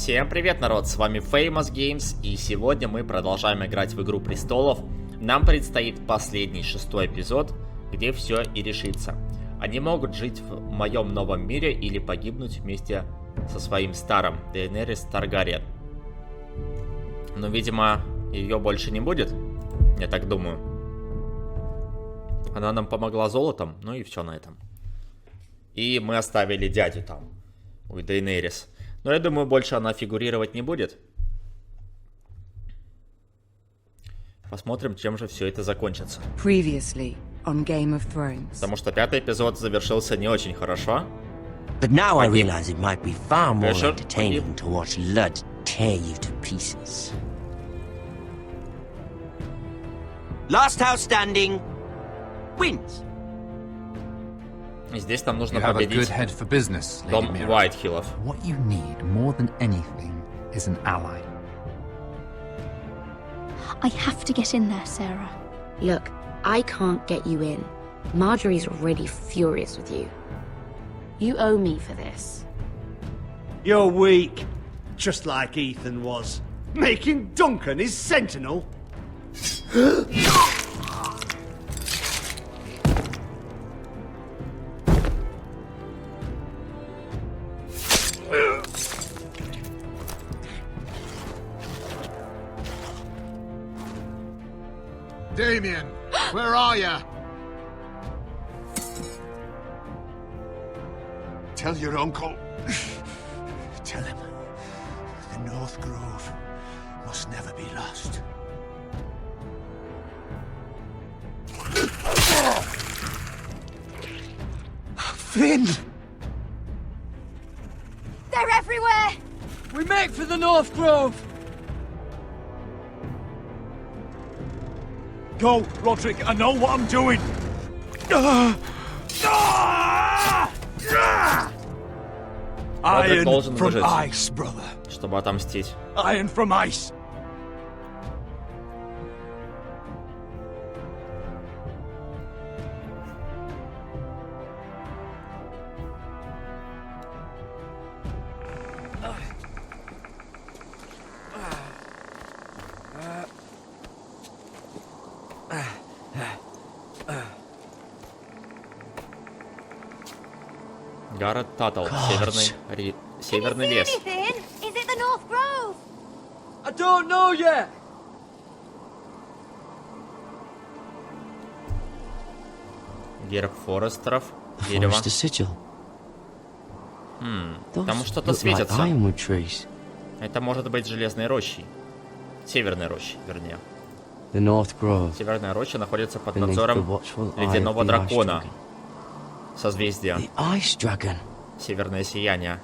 Всем привет, народ, с вами Famous Games, и сегодня мы продолжаем играть в Игру Престолов. Нам предстоит последний, 6-й эпизод, где все и решится. Они могут жить в моем новом мире или погибнуть вместе со своим старым, Дейенерис Таргариен. Но, видимо, ее больше не будет, я так думаю. Она нам помогла золотом, ну и все на этом. И мы оставили дядю там, у Дейенерис. Но я думаю, больше она фигурировать не будет. Посмотрим, чем же все это закончится. Previously on Game of Thrones. Потому что 5-й эпизод завершился не очень хорошо. But now I realize it might be far more entertaining to watch Lud tear you to pieces. Last house standing wins. И здесь нам нужно победить дом Уайтхиллов. What you need more than anything is an ally. I have to get in there, Sarah. Look, I can't get you in. Marjorie's already furious with you. You owe me for this. You're weak, just like Ethan was, making Duncan his sentinel. Damien, where are you? Tell your uncle. Tell him the North Grove must never be lost. Finn! They're everywhere! We make for the North Grove! Go, Roderick, I know what I'm doing! Roderick должен from выжить, ice, brother. чтобы отомстить. Iron from ice. Гаррет Таттл, северный лес. Is it the North Grove? I don't know yet! Герб Форестеров, дерево. Там что-то светится. Это может быть железной рощей. Северной рощей, вернее. Северная роща находится под надзором ледяного дракона. Созвездие. Северное сияние.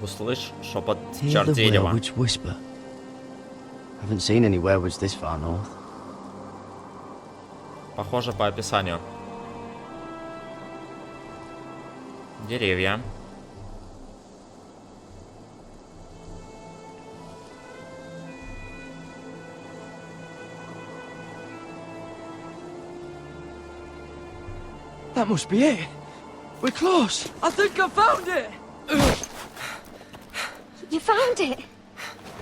Услышь шепот чар дерева. Похоже по описанию. Деревья. That must be it. We're close. I think I found it. You found it?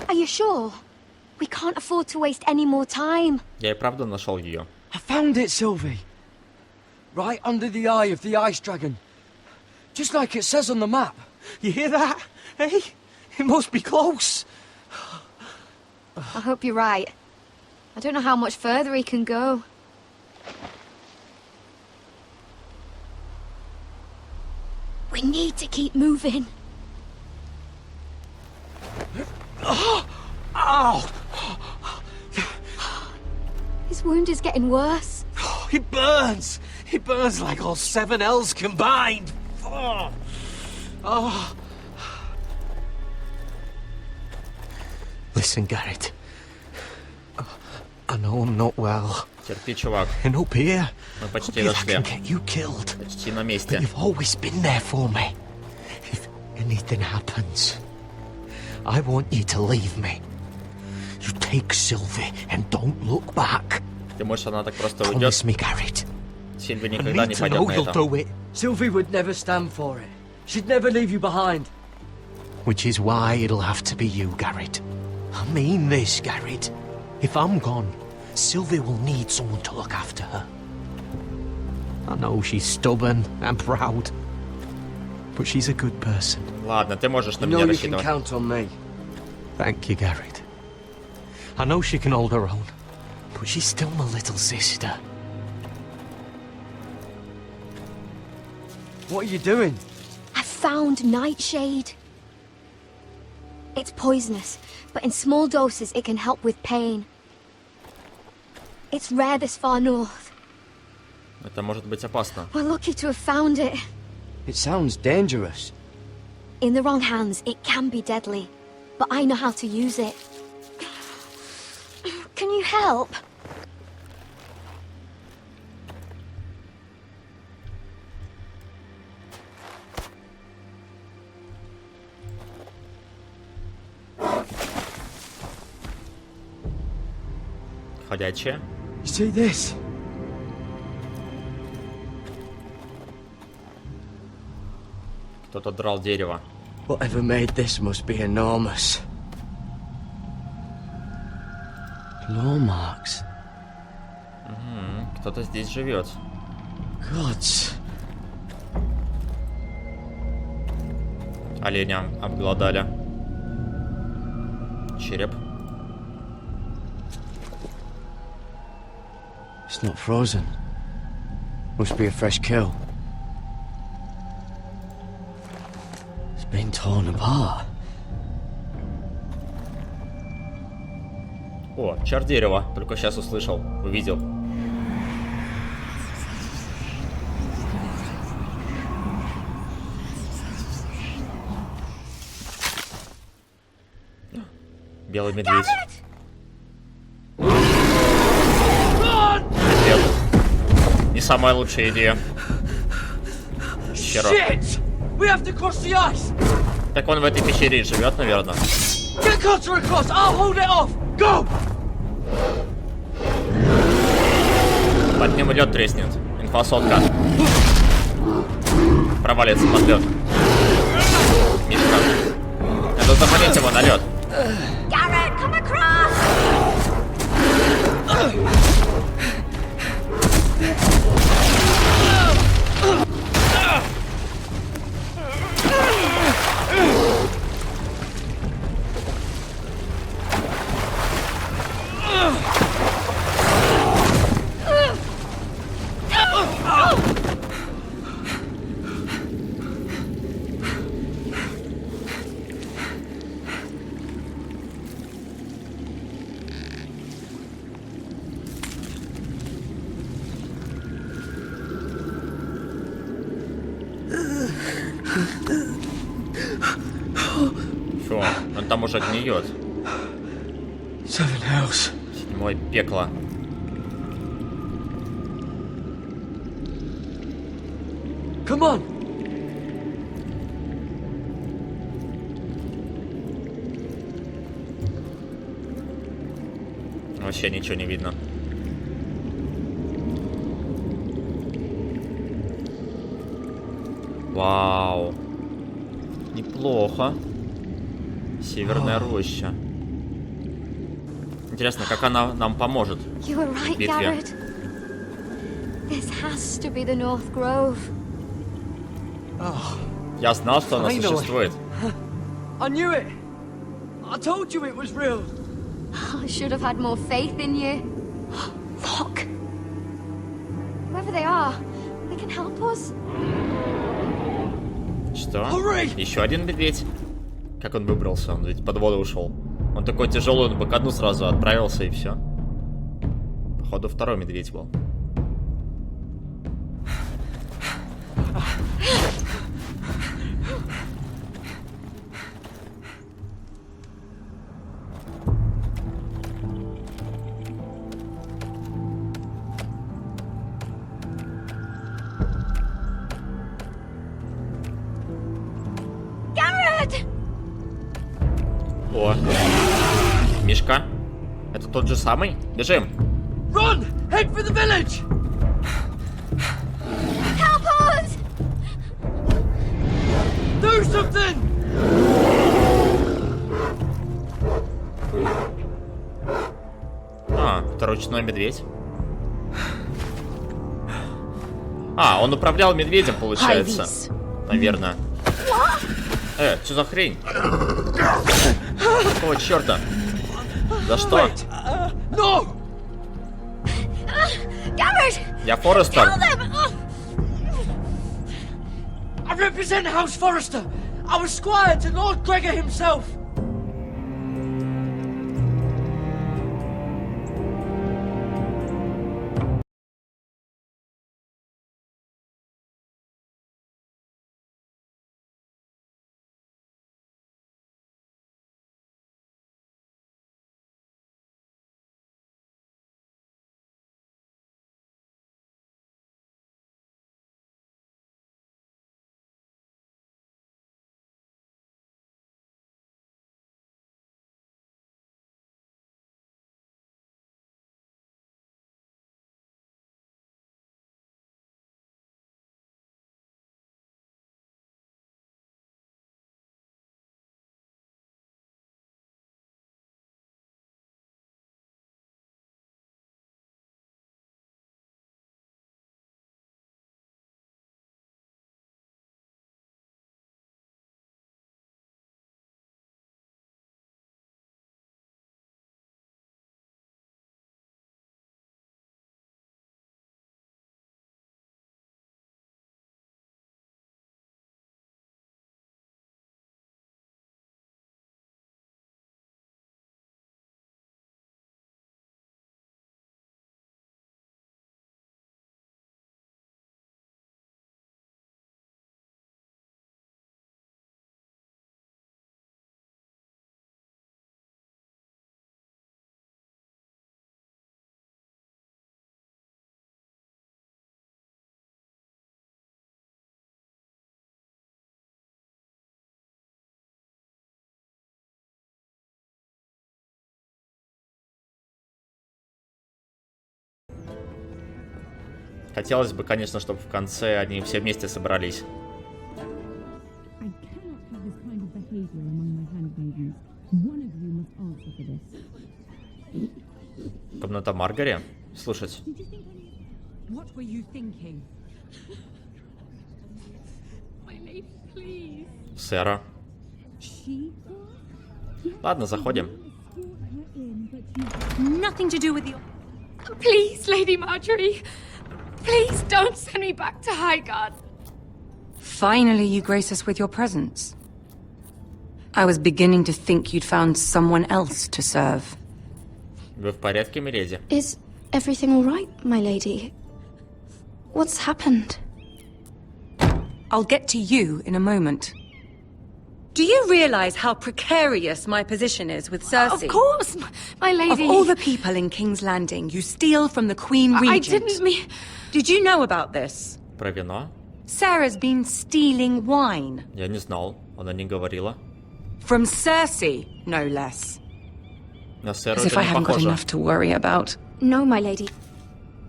Are you sure? We can't afford to waste any more time. Я и правда нашел ее. I found it, Sylvie. Right under the eye of the ice dragon. Just like it says on the map. You hear that? Hey? It must be close. I hope you're right. I don't know how much further he can go. We need to keep moving. Ow! His wound is getting worse. It burns! It burns like all 7 L's combined! Oh. Listen, Garrett. I know I'm not well. Терпи, чувак. And up here, Мы почти дошли. Почти на месте. You've always been there for me. If anything happens, I want you to leave me. You take Sylvie and don't look back. Ты думаешь, она так просто уйдет? Promise me, Garrett. Сильвия никогда не пойдет на это. Sylvie would never stand for it. She'd never leave you behind. Which is why it'll have to be you, Garrett. I mean this, Garrett. If I'm gone, Sylvie will need someone to look after her. I know she's stubborn and proud, but she's a good person. Ладно, ты можешь на You меня know you can рассчитывать. count on me. Thank you, Garrett. I know she can hold her own, but she's still my little sister. What are you doing? I found nightshade. It's poisonous, but in small doses it can help with pain. It's rare this far north. Это может быть опасно. We're lucky to have found it. It sounds dangerous. In the wrong hands, it can be deadly, but I know how to use it. Can you help? Ходячие. You see this? Кто-то драл дерево. Whatever made this must be enormous. Claw marks. Кто-то здесь живет. Gods. Оленя обглодали. Череп. It's not frozen. Must be a fresh kill. It's been torn apart. О, чар дерева. Только сейчас услышал, увидел. Белый медведь. Нет. Не самая лучшая идея. Щерок. Shit! We have to cross the ice! Так он в этой пещере и живет, наверное. Get Cutter across! I'll hold it off! Go! Под ним лед треснет. Инфосотка. Провалится под лед. Мишка. Надо заманить его на лед. Garrett, come across! Фу, он там уже гниет. Seven hells. Седьмое пекло. Come on! Вообще ничего не видно. Вау. Неплохо. Северная роща. Интересно, как она нам поможет You were в right, битве. Garrett. This has to be the North Grove. Я знал, что она I know it. существует. I knew it! I told you it was real! I should have had more faith in you. Look. Whoever they are, they can help us. Что? Hurry! Еще один медведь? Как он выбрался? Он ведь под воду ушел. Он такой тяжелый, он бы ко дну сразу отправился и все. Походу, второй медведь был. Garrett! О, Мишка. Это тот же самый? Бежим. Run! Head for the village! Help us! Do something! Это ручной медведь. Он управлял медведем, получается. Наверное. Что за хрень? Какого черта? За что? Я Форестер. I represent House Forrester. I was squire to Lord Gregor himself. Хотелось бы, конечно, чтобы в конце они все вместе собрались. Комната Маргари? Слушать. Сэра. Ладно, заходим. Nothing to do with you. Please, Lady Marjorie. Please don't send me back to Highgarden. Finally, you grace us with your presence. I was beginning to think you'd found someone else to serve. Вы в порядке, миледи? Is everything all right, my lady? What's happened? I'll get to you in a moment. Do you realize how precarious my position is with Cersei? Of course, my lady. Of all the people in King's Landing, you steal from the Queen Regent. I didn't mean... Did you know about this? Про вино? Sarah's been stealing wine. Я не знал, она не говорила. From Cersei, no less. На Сэру As if это I не haven't got похоже. enough to worry about. No, my lady.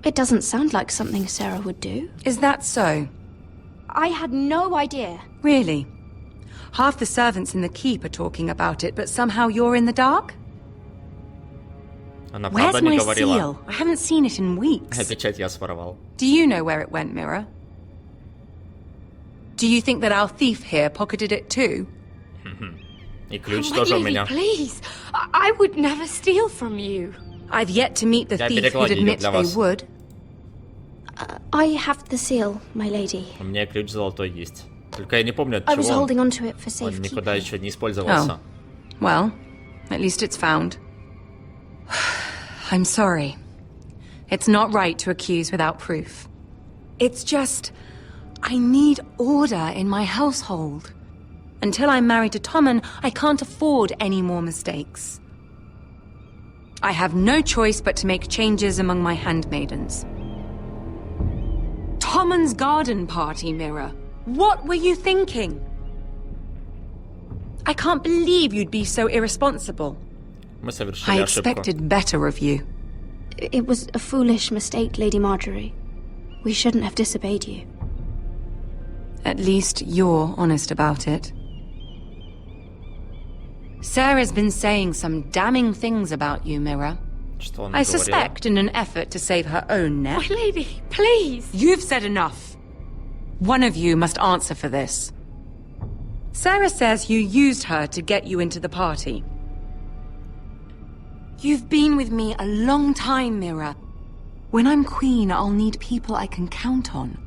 It doesn't sound like something Sarah would do. Is that so? I had no idea. Really? Half the servants in the keep are talking about it, but somehow you're in the dark? Она Where's правда не my говорила. seal? I haven't seen it in weeks. Печать я своровал. Do you know where it went, Mirror? Do you think that our thief here pocketed it too? И ключ My тоже у lady, меня. please. I would never steal from you. I've yet to meet the Я thief who'd перекладину admit для they вас. would. I have the seal, my lady. У меня ключ золотой есть. Только я не помню, от I was чего holding on to it for он safekeeping. никуда еще не использовался. Well, at least it's found. I'm sorry. It's not right to accuse without proof. It's just... I need order in my household. Until I'm married to Tommen, I can't afford any more mistakes. I have no choice but to make changes among my handmaidens. Tommen's garden party, Mirror. What were you thinking? I can't believe you'd be so irresponsible. Мы совершили I ошибку. expected better of you. It was a foolish mistake, Lady Marjorie. We shouldn't have disobeyed you. At least you're honest about it. Sarah's been saying some damning things about you, Mira. Что она I говорила? suspect in an effort to save her own neck. My lady, please! You've said enough. One of you must answer for this. Sarah says you used her to get you into the party. You've been with me a long time, Mira. When I'm queen, I'll need people I can count on.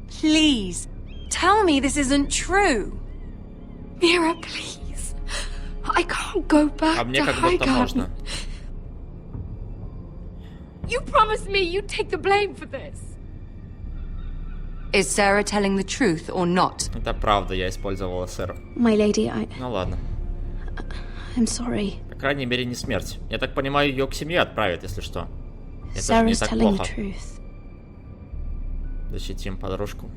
Please, tell me this isn't true. Mira, please. I can't go back А мне to как будто Highgarden. можно. You promised me you'd take the blame for this. Is Sarah telling the truth or not? Это правда, я использовала сэру. My lady, Ну ладно. I'm sorry. По крайней мере, не смерть. Я так понимаю, ее к семье отправят, если что. Это же не Sarah's так telling the плохо. truth. Защитим подружку.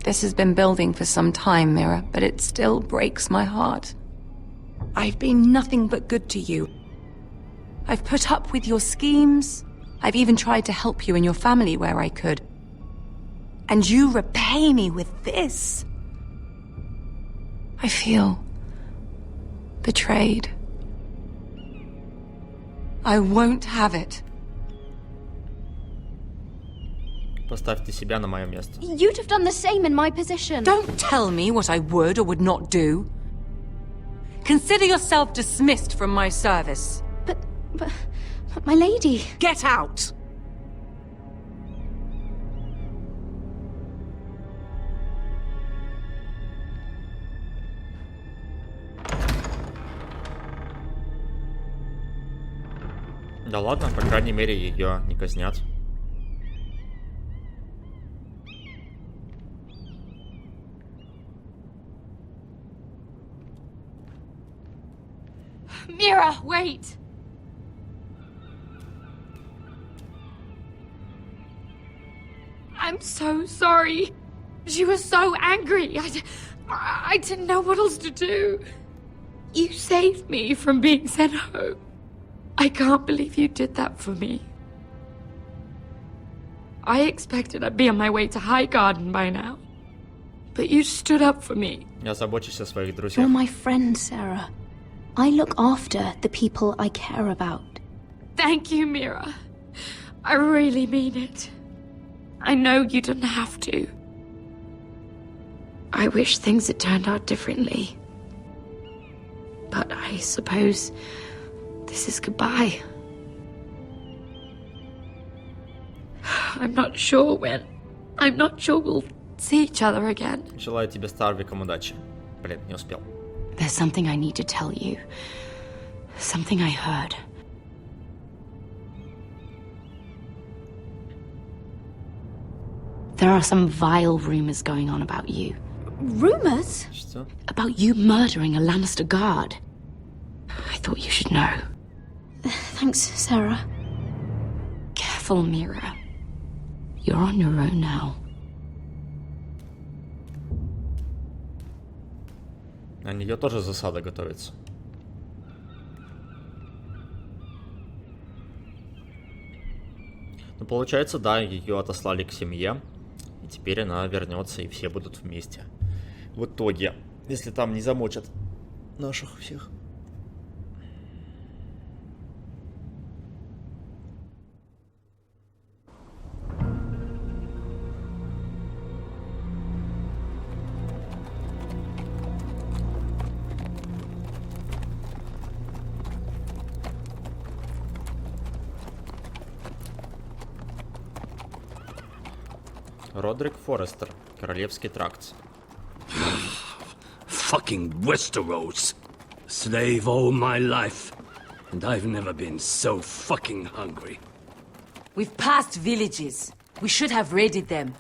This has been building for some time, Mira, but it still breaks my heart. I've been nothing but good to you. I've put up with your schemes. I've even tried to help you and your family where I could. And you repay me with this. I feel betrayed. I won't have it. Поставьте себя на мое место. You'd have done the same in my position. Don't tell me what I would or would not do. Consider yourself dismissed from my service. But my lady. Get out! Да ладно, по крайней мере, ее не казнят. Mira, wait! I'm so sorry. She was so angry. I didn't know what else to do. You saved me from being sent home. I can't believe you did that for me. I expected I'd be on my way to Highgarden by now. But you stood up for me. Я забочусь о своих You're друзьях. my friend, Sarah. I look after the people I care about. Thank you, Mira. I really mean it. I know you didn't have to. I wish things had turned out differently. But I suppose this is goodbye. I'm not sure when. I'm not sure we'll see each other again. Желаю тебе с Тарвиком удачи. Блин, не успел. There's something I need to tell you. Something I heard. There are some vile rumors going on about you. Rumors? Что? About you murdering a Lannister guard. I thought you should know. Thanks, Sarah. Careful, Mira. You're on your own now. На нее тоже засада готовится. Ну, получается, да, ее отослали к семье. И теперь она вернется, и все будут вместе. В итоге, если там не замочат наших всех. Родрик Форестер, Королевский тракт. Fucking Westeros. Slave all my life. And I've never been so fucking hungry. We've passed villages. We should have raided them.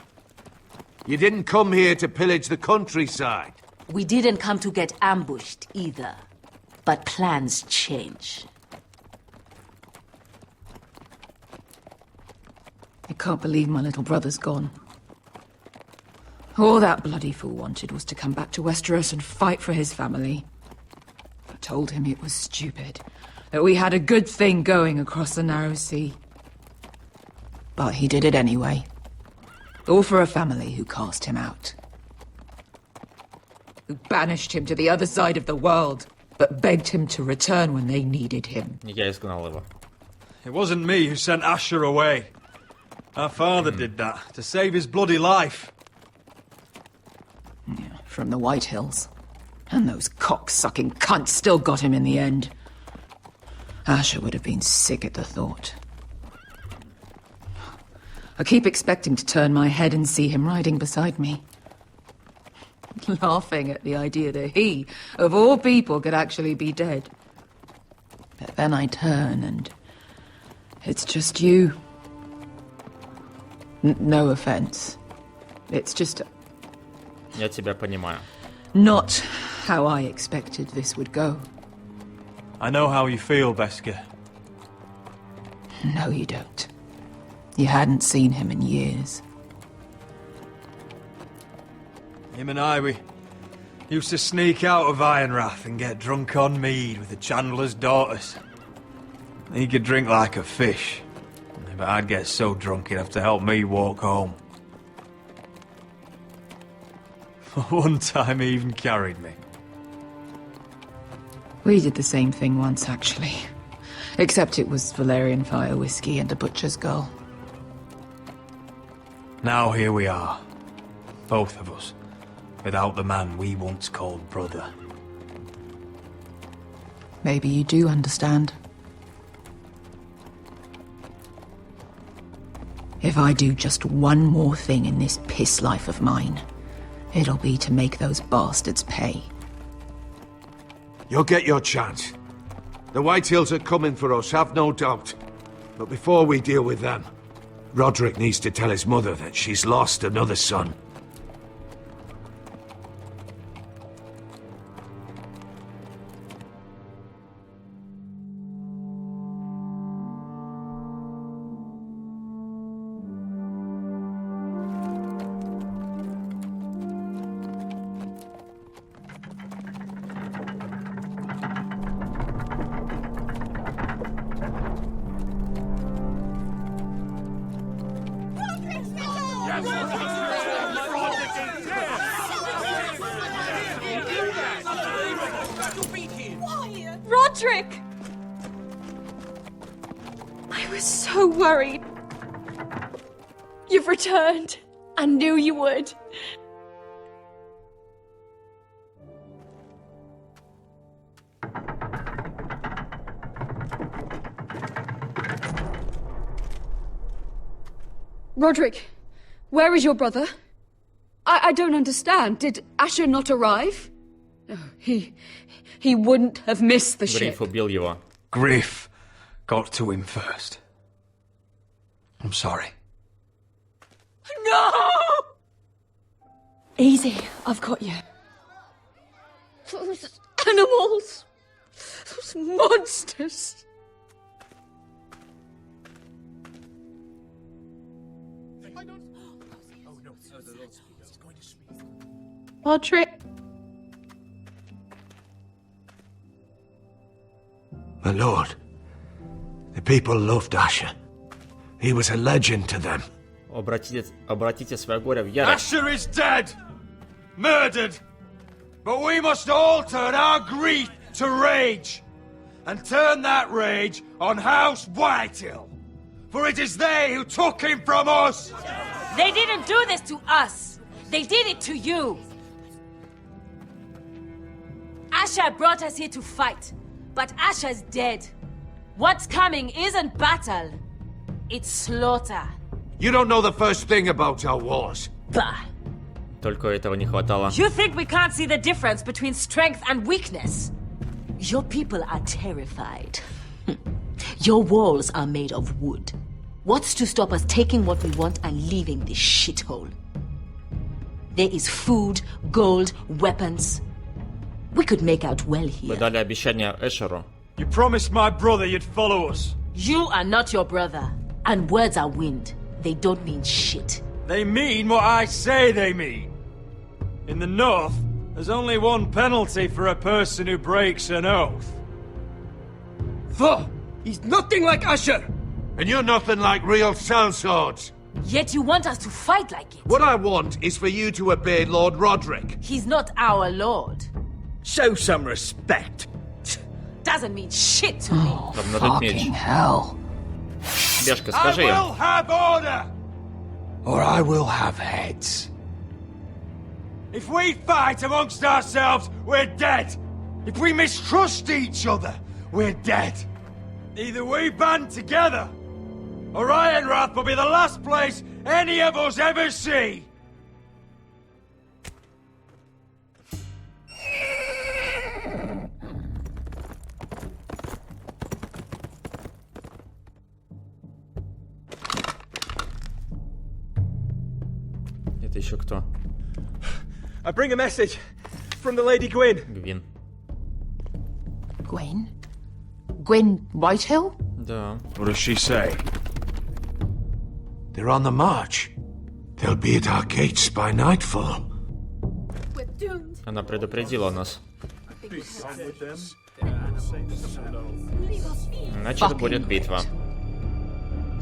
You didn't come here to pillage the countryside. We didn't come to get ambushed either. But plans change. I can't believe my little brother's gone. All that bloody fool wanted was to come back to Westeros and fight for his family. I told him it was stupid, that we had a good thing going across the narrow sea. But he did it anyway. All for a family who cast him out. who banished him to the other side of the world, but begged him to return when they needed him. Я изгнал его. It wasn't me who sent Asher away. Our father did that, to save his bloody life. Yeah, from the White Hills. And those cock-sucking cunts still got him in the end. Asher would have been sick at the thought. I keep expecting to turn my head and see him riding beside me. Laughing at the idea that he, of all people, could actually be dead. But then I turn and it's just you. No offense. It's just... Я тебя понимаю. Not how I expected this would go. I know how you feel, Beskar. No, you don't. You hadn't seen him in years. Him and I, we used to sneak out of Ironrath and get drunk on mead with the Chandler's daughters. He could drink like a fish, but I'd get so drunk he'd have to help me walk home. One time he even carried me. We did the same thing once, actually. Except it was Valerian fire whiskey and a butcher's girl. Now here we are, both of us, without the man we once called brother. Maybe you do understand. If I do just one more thing in this piss life of mine, it'll be to make those bastards pay. You'll get your chance. The White Hills are coming for us, have no doubt. But before we deal with them, Roderick needs to tell his mother that she's lost another son. Roderick! I was so worried. You've returned. I knew you would. Roderick, where is your brother? I don't understand. Did Asher not arrive? Oh, he wouldn't have missed the ship. Гриф убил его. Griff got to him first. I'm sorry. No! Easy, I've got you. Those animals. Those monsters. Roderick. My lord, the people loved Asher. He was a legend to them. Обратите свое горе в ярость. Asher is dead! Murdered! But we must all turn our grief to rage! And turn that rage on House Whitehill! For it is they who took him from us! They didn't do this to us! They did it to you! Asher brought us here to fight, but Asher's dead. What's coming isn't battle, it's slaughter. You don't know the first thing about our wars. Bah! Только этого не хватало. You think we can't see the difference between strength and weakness? Your people are terrified. Your walls are made of wood. What's to stop us taking what we want and leaving this shithole? There is food, gold, weapons. We could make out well here. Вы дали обещание Эшеру. You promised my brother you'd follow us. You are not your brother. And words are wind. They don't mean shit. They mean what I say they mean. In the North, there's only one penalty for a person who breaks an oath. He's nothing like Asher! And you're nothing like real sellswords. Yet you want us to fight like it. What I want is for you to obey Lord Roderick. He's not our lord. Show some respect. Doesn't mean shit to me. Fucking hell. Бешка, скажи I им. will have order! Or I will have heads. If we fight amongst ourselves, we're dead. If we mistrust each other, we're dead. Either we band together, or Ironrath will be the last place any of us ever see. Это еще кто? I bring a message from the Lady Gwyn. Гвин. Gwen? Gwen Whitehill? Да. What does she say? They're on the march. They'll be at our gates by nightfall. Она предупредила нас. Значит, будет битва.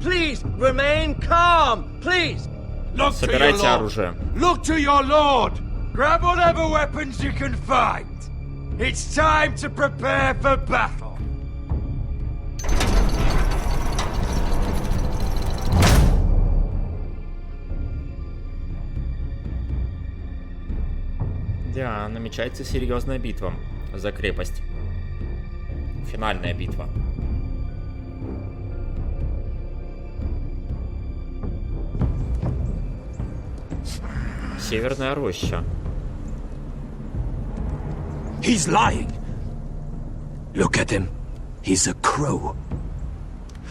Please remain calm. Please. Look to your Собирайте lord. оружие. Look to your lord. Grab whatever weapons you can find. It's time to prepare for battle. Да, намечается серьезная битва за крепость. Финальная битва. Северная роща. He's lying. Look at him. He's a crow.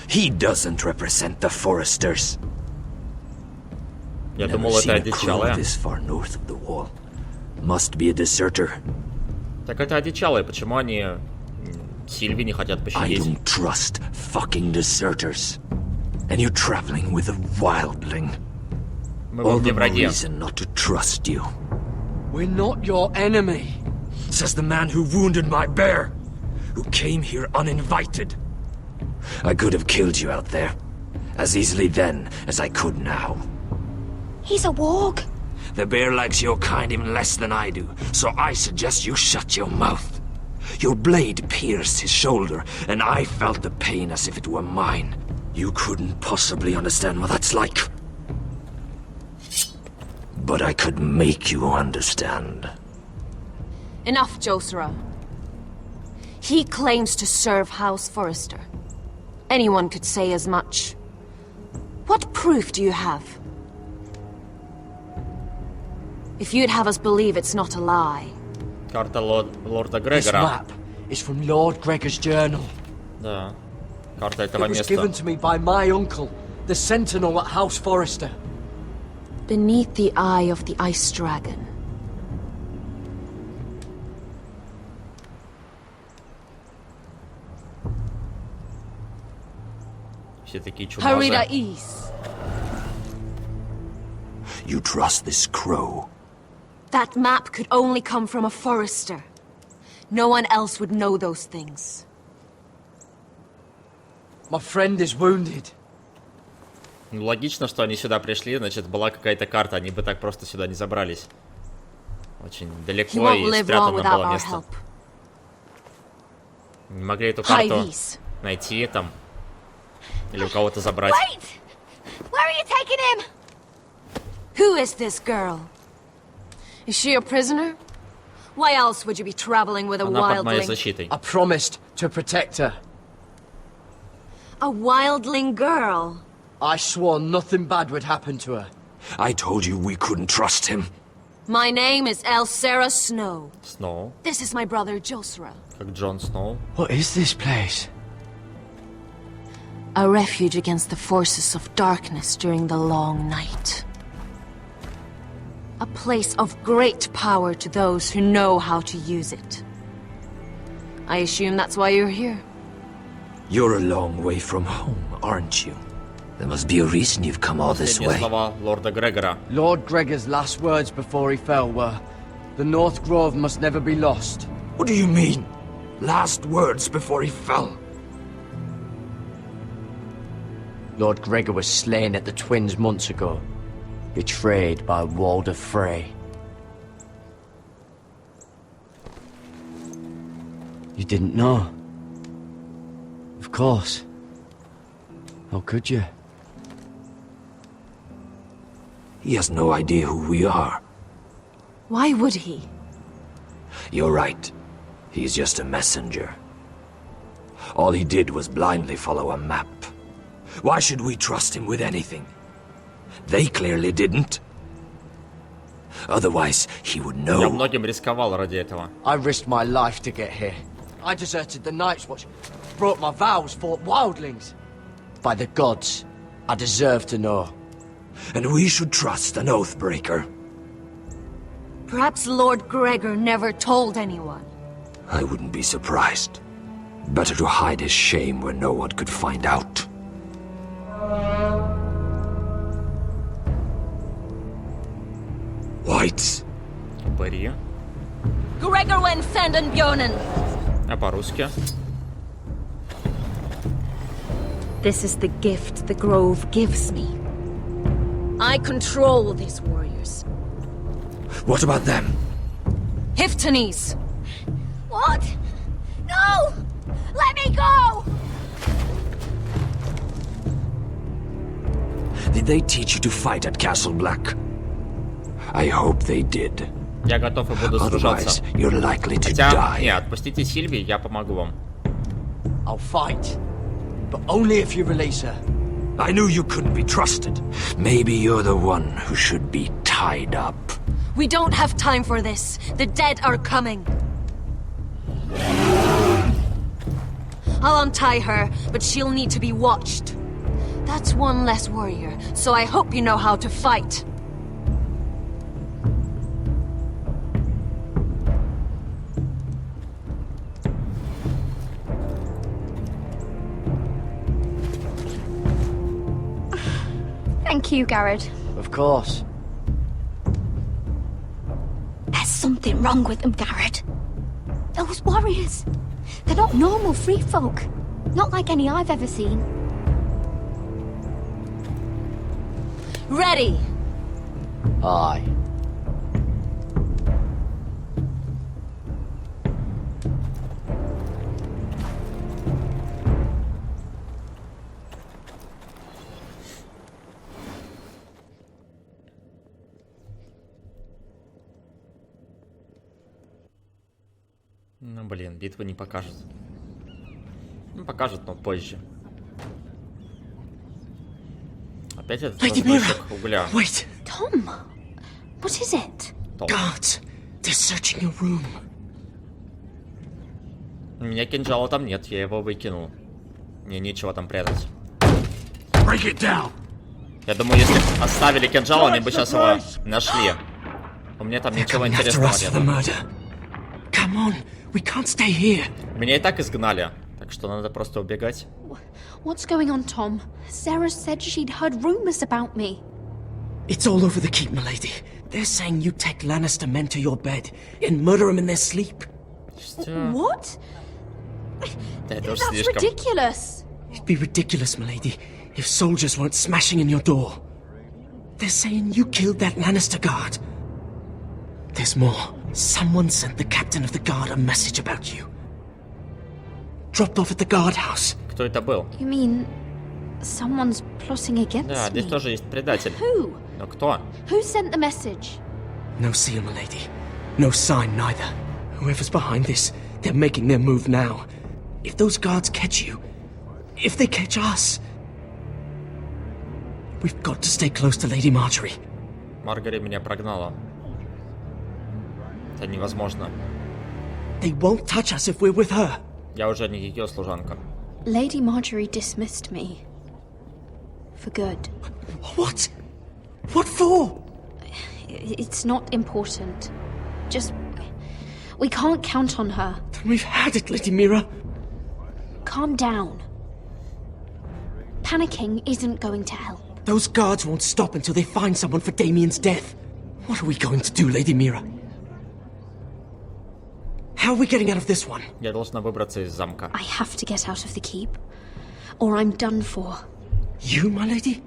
He doesn't represent the foresters. Я думал, это одичалая. This far north of the wall. Must be a deserter. Так это одичалые, почему они Сильви не хотят I пощадить? don't trust fucking deserters. And you're traveling with a wildling. Мы All вам не the more враги. reason not to trust you. We're not your enemy. Says the man who wounded my bear, who came here uninvited. I could have killed you out there, as easily then as I could now. He's a warg. The bear likes your kind even less than I do, so I suggest you shut your mouth. Your blade pierced his shoulder, and I felt the pain as if it were mine. You couldn't possibly understand what that's like. But I could make you understand. Enough, Josera. He claims to serve House Forrester. Anyone could say as much. What proof do you have? If you'd have us believe it's not a lie. Карта лорда This Грегора. map is from Lord Gregor's journal. Да. Карта этого It was места. given to me by my uncle, the sentinel at House Forrester. Beneath the eye of the Ice Dragon. Все такие чумазые. Harida'is. You trust this crow? That map could only come from a Forrester. No one else would know those things. My friend is wounded. Ну, логично, что они сюда пришли, значит, была какая-то карта, они бы так просто сюда не забрались. Очень далеко и спрятано было место. Не могли эту карту найти там или у кого-то забрать. Wait! Where are you taking him? Who is this girl? Is she a prisoner? Why else would you be traveling with a Она под моей wildling? защитой. I promised to protect her. A wildling girl? I swore nothing bad would happen to her. I told you we couldn't trust him. My name is Elsera Snow. Сноу. This is my brother Josera. Как Джон Сноу. What is this place? A refuge against the forces of darkness during the long night. A place of great power to those who know how to use it. I assume that's why you're here. You're a long way from home, aren't you? There must be a reason you've come all this Последние way. слова лорда Грегора. Lord Gregor's last words before he fell were, "The North Grove must never be lost." What do you mean? Last words before he fell? Lord Gregor was slain at the Twins months ago, betrayed by Walder Frey. You didn't know? Of course. How could you? He has no idea who we are. Why would he? You're right. He's just a messenger. All he did was blindly follow a map. Why should we trust him with anything? They clearly didn't. Otherwise, he would know. Я многим рисковал ради этого. I risked my life to get here. I deserted the Night's Watch, broke my vows, fought wildlings. By the gods, I deserve to know. And we should trust an oathbreaker. Perhaps Lord Gregor never told anyone. I wouldn't be surprised. Better to hide his shame where no one could find out. Whites. Пари. Gregor went senden Björnen. А по-русски? This is the gift the Grove gives me. I control these warriors. What about them? Hiftanes. What? No! Let me go! Did they teach you to fight at Castle Black? I hope they did. Я готов и буду сражаться. Otherwise, you're likely to Хотя, die. не, отпустите Сильви, я помогу вам. I'll fight, but only if you release her. I knew you couldn't be trusted. Maybe you're the one who should be tied up. We don't have time for this. The dead are coming. I'll untie her, but she'll need to be watched. That's one less warrior, so I hope you know how to fight. Thank you, Garrett. Of course. There's something wrong with them, Garrett. Those warriors. They're not normal free folk. Not like any I've ever seen. Ready! Aye. Ну блин, битвы не покажут. Ну покажут, но позже. Опять этот разбойщик угля. Wait. Tom, what is it? Guards, they're searching your room. У меня кинжала там нет, я его выкинул. Мне нечего там прятать. Break it down. Я думаю, если бы оставили кинжал, они бы сейчас его нашли. У меня там ничего интересного нет. Come on, we can't stay here. Меня и так изгнали, так что надо просто убегать. What's going on, Tom? Sarah said she'd heard rumors about me. It's all over the keep, milady. They're saying you take Lannister men to your bed and murder them in their sleep. What? That's слишком. ridiculous. It'd be ridiculous, milady, if soldiers weren't smashing in your door. They're saying you killed that Lannister guard. There's more. Someone sent the captain of the guard a message about you. Dropped off at the guardhouse. Кто это был? You mean someone's plotting against Да, здесь me? тоже есть предатель. Who? Но кто? Who sent the message? No seal, milady. No sign, neither. Whoever's behind this, they're making their move now. If those guards catch you, if they catch us, we've got to stay close to Lady Marjorie. Маргари меня прогнала. Это невозможно. They won't touch us if we're with her. Я уже не ее служанка. Lady Marjorie dismissed me. For good. What? What for? It's not important. Just... we can't count on her. Then we've had it, Lady Mira. Calm down. Panicking isn't going to help. Those guards won't stop until they find someone for Damien's death. What are we going to do, Lady Mira? How are we getting out of this one? Я должна выбраться из замка. I have to get out of the keep, or I'm done for. You, my lady?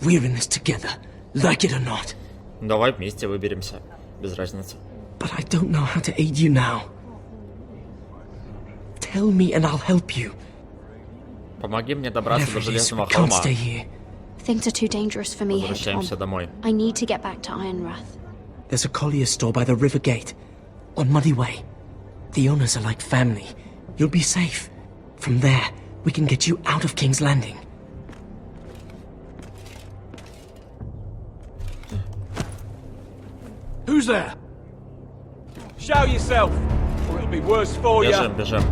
We're in this together, like it or not. Давай вместе выберемся. Без разницы. But I don't know how to aid you now. Tell me and I'll help you. Помоги мне добраться до Железного холма. Things are too dangerous for me here, Возвращаемся домой. I need to get back to Ironrath. There's a collier's store by the river gate, on Muddy Way. The owners are like family. You'll be safe. From there, we can get you out of King's Landing. Who's there? Show yourself, or it'll be worse for you. Бежим, бежим.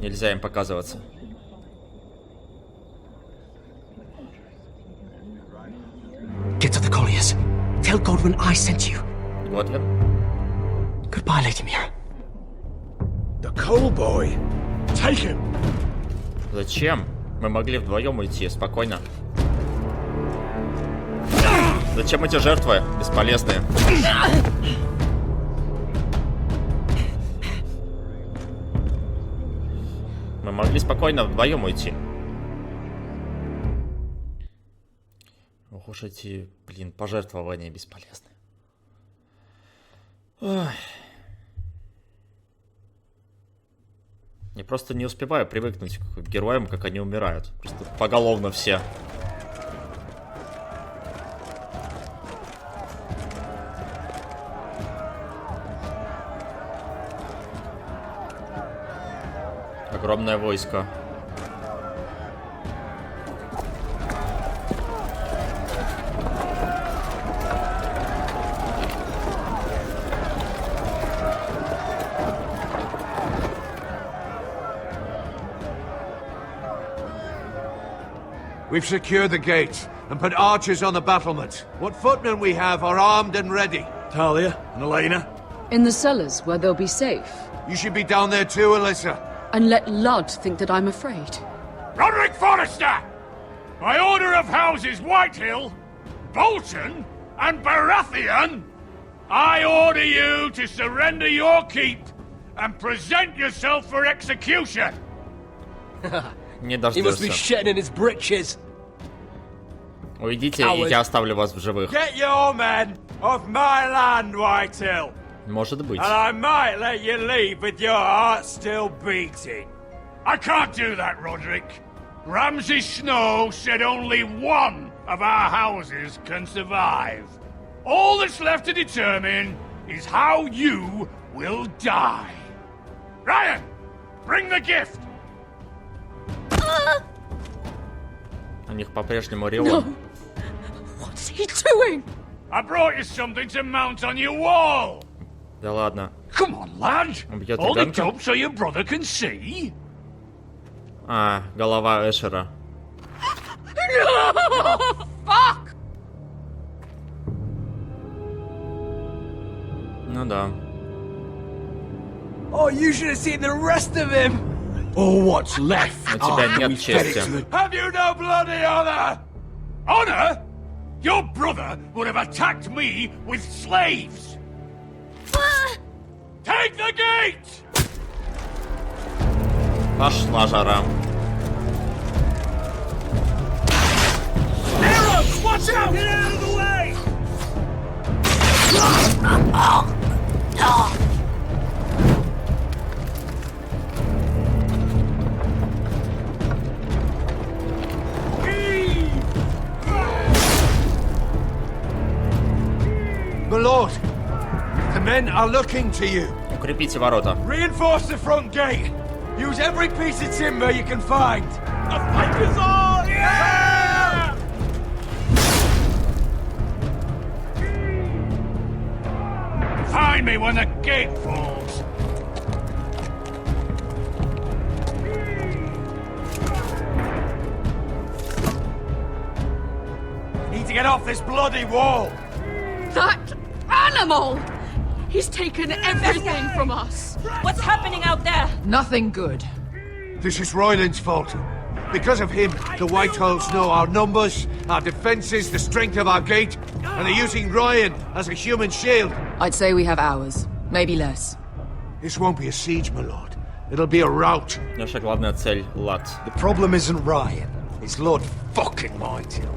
Нельзя им показываться. Get to the colliers. Tell Godwin I sent you. Godwin? Goodbye, Lady Mira. The coal boy. Take him. Зачем? Мы могли вдвоем уйти, спокойно. Зачем эти жертвы? Бесполезные. Мы могли спокойно вдвоем уйти. Ох уж эти, блин, пожертвования бесполезны. Ой. Я просто не успеваю привыкнуть к героям, как они умирают. Просто поголовно все. Огромное войско. We've secured the gate and put archers on the battlements. What footmen we have are armed and ready. Talia and Elena? In the cellars, where they'll be safe. You should be down there too, Alyssa. And let Ludd think that I'm afraid. Roderick Forrester! By order of Houses Whitehill, Bolton, and Baratheon, I order you to surrender your keep and present yourself for execution. Не He must be дождешься. shitting in his britches. Уйдите, и я оставлю вас в живых. Get your men off my land, Whitehill. Может быть. And I might let you leave with your heart still beating. I can't do that, Roderick. Ramsay Snow said only one of our houses can survive. All that's left to determine is how you will die. Ryan, bring the gift. У них по-прежнему ревон. What's he doing? I brought you something to mount on your wall. Да ладно. Come on, lad. Он бьет Hold it ребенка. up so your brother can see. А, голова Эшера. No! Fuck! Ну да. Oh, you should have seen the rest of him. Or what's left. У тебя нет чести. Have you no bloody honor? Honor? Your brother would have attacked me with slaves. Take the gate! Пошла жара. Arrows! Watch out! Get out of the way! My lord, the men are looking to you. Укрепите ворота. Reinforce the front gate. Use every piece of timber you can find. The fight is on! Yeah! Find me when the gate falls. Need to get off this bloody wall. That animal! He's taken everything from us. What's happening out there? Nothing good. This is Royland's fault. Because of him, the Whitehills know our numbers, our defenses, the strength of our gate, and they're using Ryan as a human shield. I'd say we have hours, maybe less. This won't be a siege, my lord. It'll be a rout. Наша главная цель — Лад. The problem isn't Ryan. It's Lord fucking Whitetail.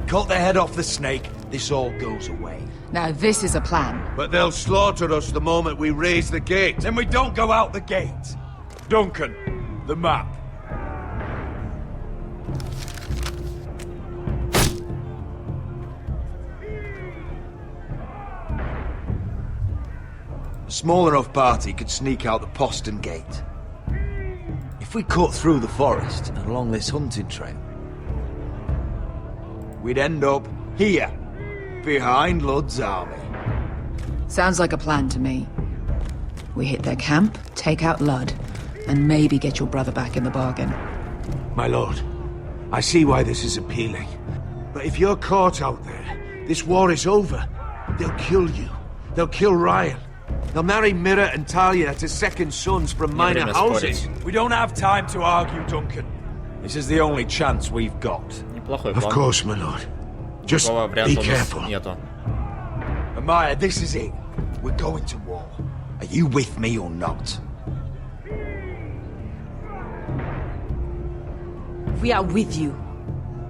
Cut the head off the snake, this all goes away. Now this is a plan. But they'll slaughter us the moment we raise the gate. Then we don't go out the gate. Duncan, the map. A small enough party could sneak out the postern gate. If we cut through the forest and along this hunting trail, we'd end up here, behind Lud's army. Sounds like a plan to me. We hit their camp, take out Lud, and maybe get your brother back in the bargain. My lord, I see why this is appealing. But if you're caught out there, this war is over. They'll kill you. They'll kill Ryan. They'll marry Mira and Talia to second sons from minor houses. We don't have time to argue, Duncan. This is the only chance we've got. Of course, my lord. Just be careful. Amaya, this is it. We're going to war. Are you with me or not? We are with you.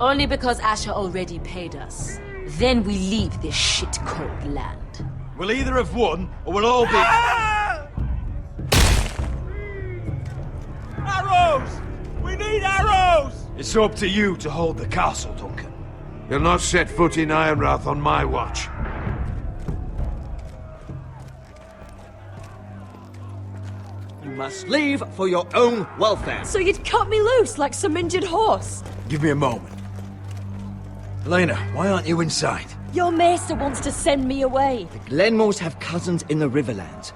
Only because Asher already paid us. Then we leave this shit-cold land. We'll either have won, or we'll all be... Arrows! We need arrows! It's up to you to hold the castle, Duncan. You'll not set foot in Ironrath on my watch. You must leave for your own welfare. So you'd cut me loose like some injured horse? Give me a moment. Elena, why aren't you inside? Your maester wants to send me away. The Glenmores have cousins in the Riverlands.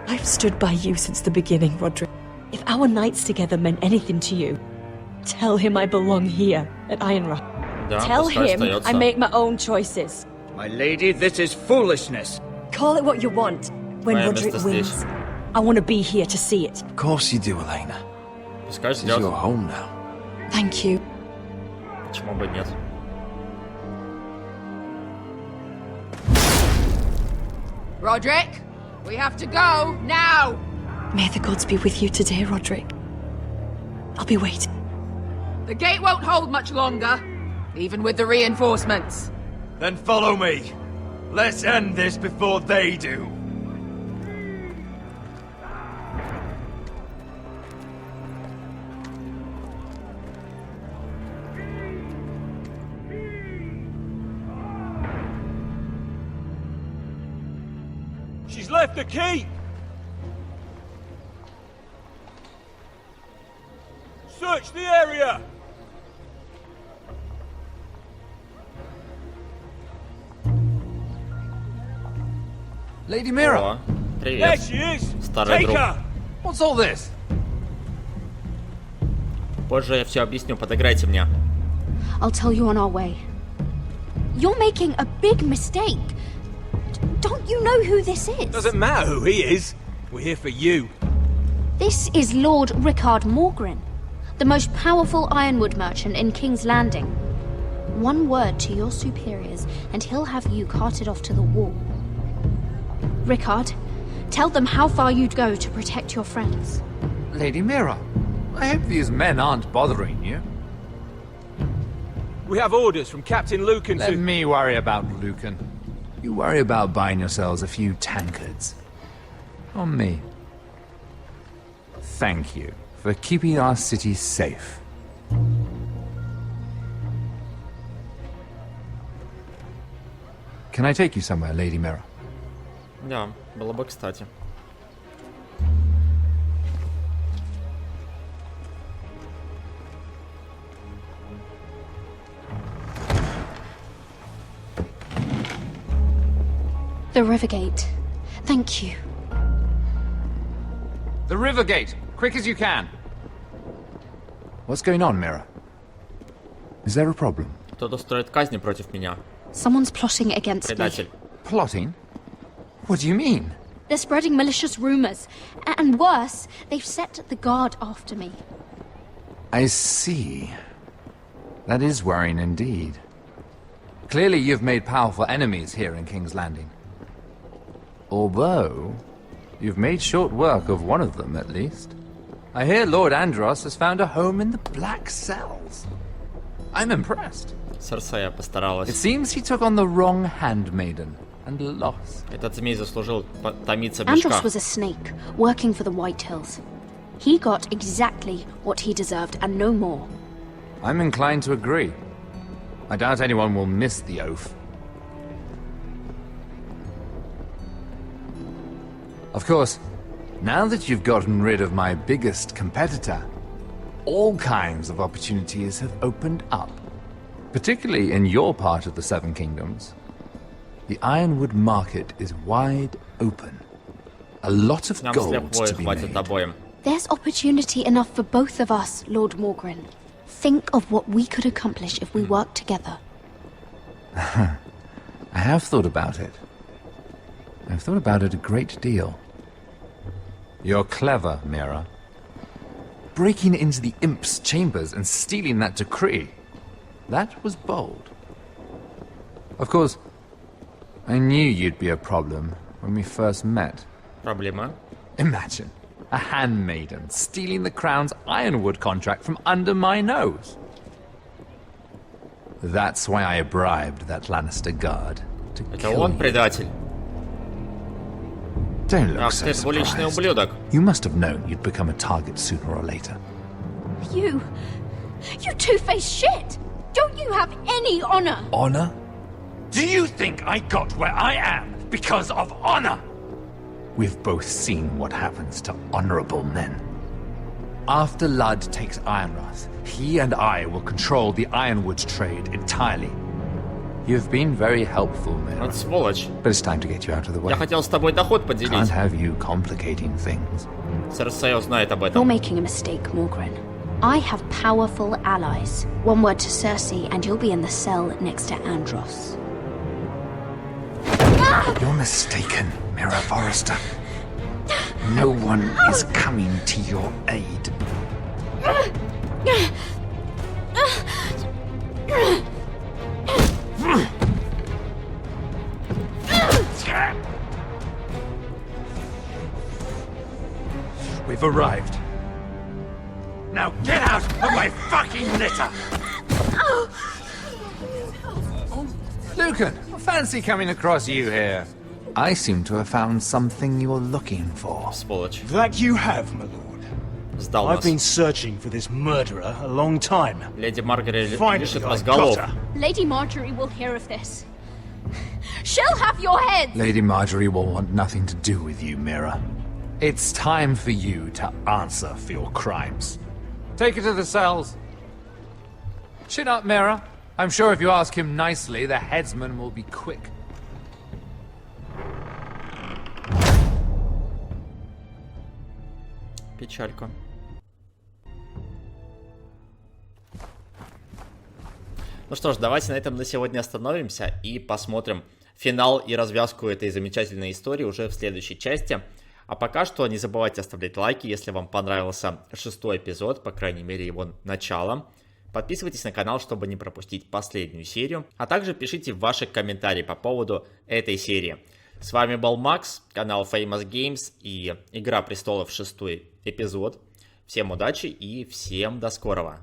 I've stood by you since the beginning, Roderick. If our nights together meant anything to you, tell him I belong here at Ironrath. Tell him I make my own choices. My lady, this is foolishness. Call it what you want. When Roderick wins, I want to be here to see it. Of course you do, Elena. This is your home now. Thank you. Почему бы нет? Roderick, we have to go now. May the gods be with you today, Roderick. I'll be waiting. The gate won't hold much longer, even with the reinforcements. Then follow me. Let's end this before they do. She's left the keep! Search the area! Lady Mira! О, привет. There she is! Старый Take друг. her! What's all this? Позже я все объясню, подыграйте мне. I'll tell you on our way. You're making a big mistake. Don't you know who this is? Doesn't matter who he is. We're here for you. This is Lord Rickard Morgren, the most powerful ironwood merchant in King's Landing. One word to your superiors, and he'll have you carted off to the wall. Rickard, tell them how far you'd go to protect your friends. Lady Mira, I hope these men aren't bothering you. We have orders from Captain Lucan to... Let me worry about Lucan. You worry about buying yourselves a few tankards. On me. Thank you for keeping our city safe. Can I take you somewhere, Lady Mira? Да, было бы кстати. The Rivergate. Thank you. The Rivergate! Quick as you can! What's going on, Mira? Is there a problem? Кто-то строит казни против меня. Someone's plotting against me. Предатель. Plotting? What do you mean? They're spreading malicious rumors. And worse, they've set the guard after me. I see. That is worrying indeed. Clearly you've made powerful enemies here in King's Landing. Although, you've made short work of one of them, at least. I hear Lord Andros has found a home in the Black Cells. I'm impressed. Серсея постаралась. It seems he took on the wrong handmaiden and lost. Этот змей заслужил томиться в мешках. Andros was a snake, working for the White Hills. He got exactly what he deserved and no more. I'm inclined to agree. I doubt anyone will miss the oath. Of course, now that you've gotten rid of my biggest competitor, all kinds of opportunities have opened up. Particularly in your part of the Seven Kingdoms. The Ironwood market is wide open. A lot of gold to be made. There's opportunity enough for both of us, Lord Morgren. Think of what we could accomplish if we worked together. I have thought about it. I've thought about it a great deal. You're clever, Mira. Breaking into the Imp's chambers and stealing that decree. That was bold. Of course, I knew you'd be a problem when we first met. Проблема? Imagine a handmaiden stealing the crown's Ironwood contract from under my nose. That's why I bribed that Lannister guard to Это kill он you. предатель. Don't look Ах, so ты двуличный surprised. ублюдок. You must have known you'd become a target sooner or later. You two-faced shit! Don't you have any honor? Honor? Do you think I got where I am because of honor? We've both seen what happens to honorable men. After Ludd takes Ironrath, he and I will control the Ironwood trade entirely. You've been very helpful, Mira. Вот сволочь. But it's time to get you out of the way. Я хотел с тобой доход поделить. Can't have you complicating things. Серсея узнает об You're этом. making a mistake, Morgren. I have powerful allies. One word to Cersei and you'll be in the cell next to Andros. You're mistaken, Mira Forrester. No one is coming to your aid. We've arrived. Now get out of my fucking litter! Lucan, fancy coming across you here. I seem to have found something you're looking for. Сволочь. That you have, my lord. Сдал I've нас. been searching for this murderer a long time. Леди Маргаret Finally, лишит I вас got голов. her. Lady Marjorie will hear of this. She'll have your head! Lady Marjorie will want nothing to do with you, Mira. It's time for you to answer for your crimes. Take her to the cells. Chin up, Mira. I'm sure if you ask him nicely, the headsman will be quick. Печалька. Ну что ж, давайте на этом на сегодня остановимся и посмотрим финал и развязку этой замечательной истории уже в следующей части. А пока что не забывайте оставлять лайки, если вам понравился 6-й эпизод, по крайней мере его начало. Подписывайтесь на канал, чтобы не пропустить последнюю серию, а также пишите ваши комментарии по поводу этой серии. С вами был Макс, канал Famous Games и Игра престолов 6-й эпизод. Всем удачи и всем до скорого!